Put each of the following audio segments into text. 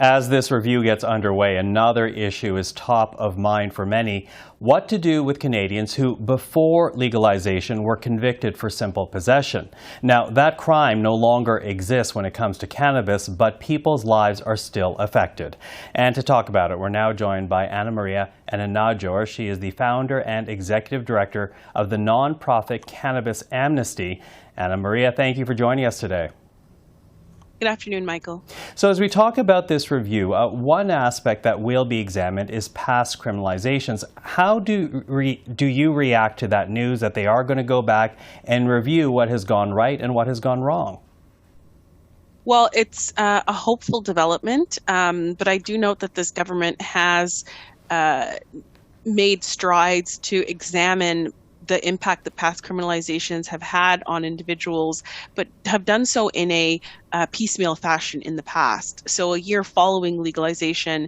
As this review gets underway, another issue is top of mind for many: what to do with Canadians who, before legalization, were convicted for simple possession. Now, that crime no longer exists when it comes to cannabis, but people's lives are still affected. And to talk about it, we're now joined by Annamaria Enenajor. She is the founder and executive director of the nonprofit Cannabis Amnesty. Annamaria, thank you for joining us today. Good afternoon, Michael. So as we talk about this review, one aspect that will be examined is past criminalizations. How do you react to that news that they are going to go back and review what has gone right and what has gone wrong? Well, it's a hopeful development, but I do note that this government has made strides to examine the impact that past criminalizations have had on individuals, but have done so in a piecemeal fashion in the past. So a year following legalization,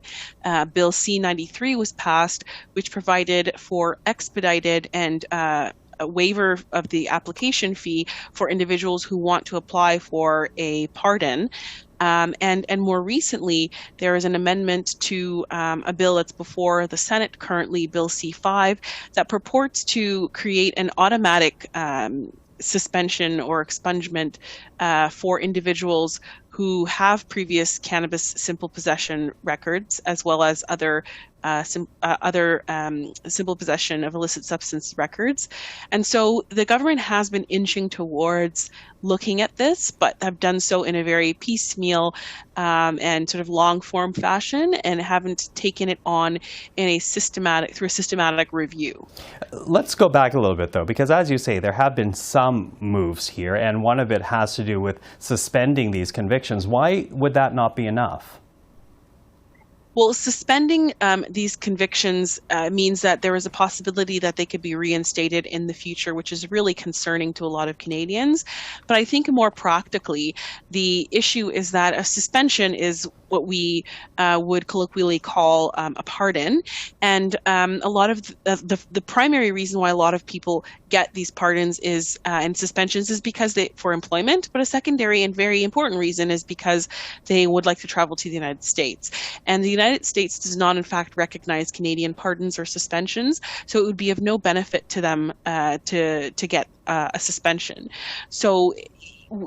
Bill C-93 was passed, which provided for expedited and a waiver of the application fee for individuals who want to apply for a pardon. And more recently, there is an amendment to a bill that's before the Senate currently, Bill C-5, that purports to create an automatic suspension or expungement for individuals who have previous cannabis simple possession records, as well as other simple possession of illicit substance records. And so the government has been inching towards looking at this, but have done so in a very piecemeal and sort of long form fashion, and haven't taken it on in through a systematic review. Let's go back a little bit, though, because as you say, there have been some moves here, and one of it has to do with suspending these convictions. Why would that not be enough? Well, suspending these convictions means that there is a possibility that they could be reinstated in the future, which is really concerning to a lot of Canadians. But I think more practically, the issue is that a suspension is what we would colloquially call a pardon. And a lot of the primary reason why a lot of people get these pardons is and suspensions is because for employment, but a secondary and very important reason is because they would like to travel to the United States. And the United States does not, in fact, recognize Canadian pardons or suspensions, so it would be of no benefit to them to get a suspension. So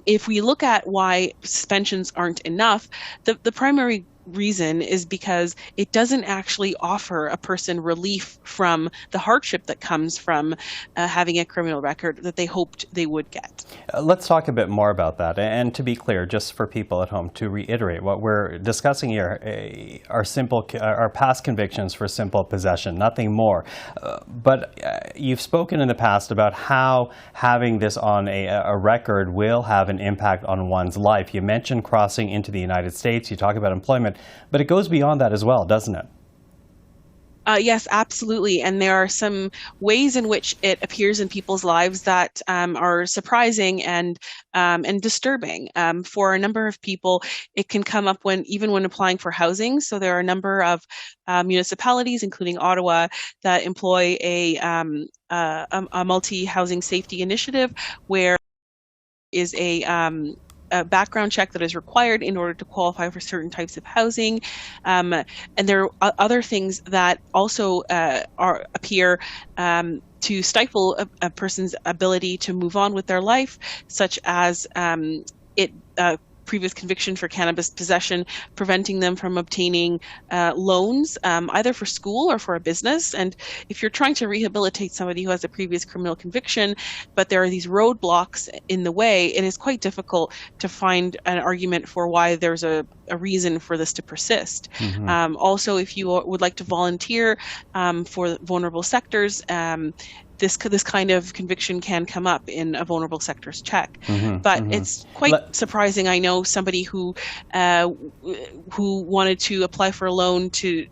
if we look at why suspensions aren't enough, the primary reason is because it doesn't actually offer a person relief from the hardship that comes from having a criminal record that they hoped they would get. Let's talk a bit more about that. And to be clear, just for people at home, to reiterate, what we're discussing here are past convictions for simple possession, nothing more. But you've spoken in the past about how having this on a record will have an impact on one's life. You mentioned crossing into the United States, you talk about employment, but it goes beyond that as well, doesn't it? Yes, absolutely. And there are some ways in which it appears in people's lives that are surprising and disturbing. For a number of people, it can come up even when applying for housing. So there are a number of municipalities, including Ottawa, that employ a multi-housing safety initiative where is a background check that is required in order to qualify for certain types of housing. And there are other things that also appear to stifle a person's ability to move on with their life, such as previous conviction for cannabis possession, preventing them from obtaining loans, either for school or for a business. And if you're trying to rehabilitate somebody who has a previous criminal conviction, but there are these roadblocks in the way, it is quite difficult to find an argument for why there's a reason for this to persist. Mm-hmm. Also, if you would like to volunteer for vulnerable sectors, this kind of conviction can come up in a vulnerable sectors check. Mm-hmm, but mm-hmm. It's quite surprising. I know somebody who wanted to apply for a loan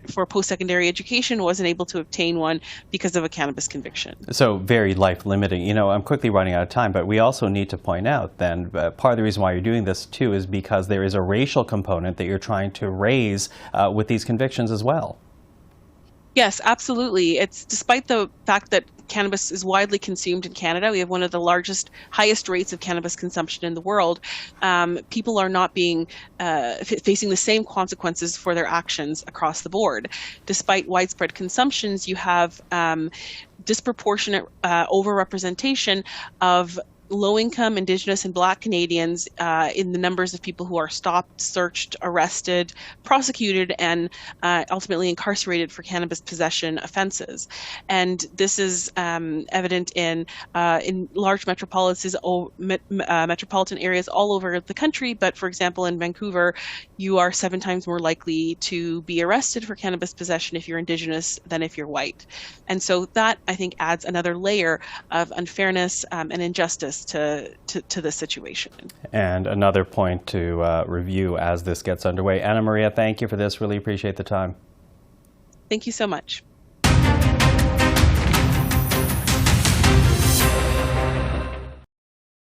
for post-secondary education, wasn't able to obtain one because of a cannabis conviction. So very life-limiting. You know, I'm quickly running out of time, but we also need to point out then part of the reason why you're doing this too is because there is a racial component that you're trying to raise with these convictions as well. Yes, absolutely. It's despite the fact that cannabis is widely consumed in Canada, we have one of the highest rates of cannabis consumption in the world. People are not being facing the same consequences for their actions across the board. Despite widespread consumptions, you have disproportionate overrepresentation of low-income, Indigenous, and Black Canadians in the numbers of people who are stopped, searched, arrested, prosecuted, and ultimately incarcerated for cannabis possession offenses. And this is evident in large metropolitan areas all over the country. But for example, in Vancouver, you are 7 times more likely to be arrested for cannabis possession if you're Indigenous than if you're white. And so that, I think, adds another layer of unfairness and injustice to this situation. And another point to review as this gets underway. Annamaria, thank you for this. Really appreciate the time. Thank you so much.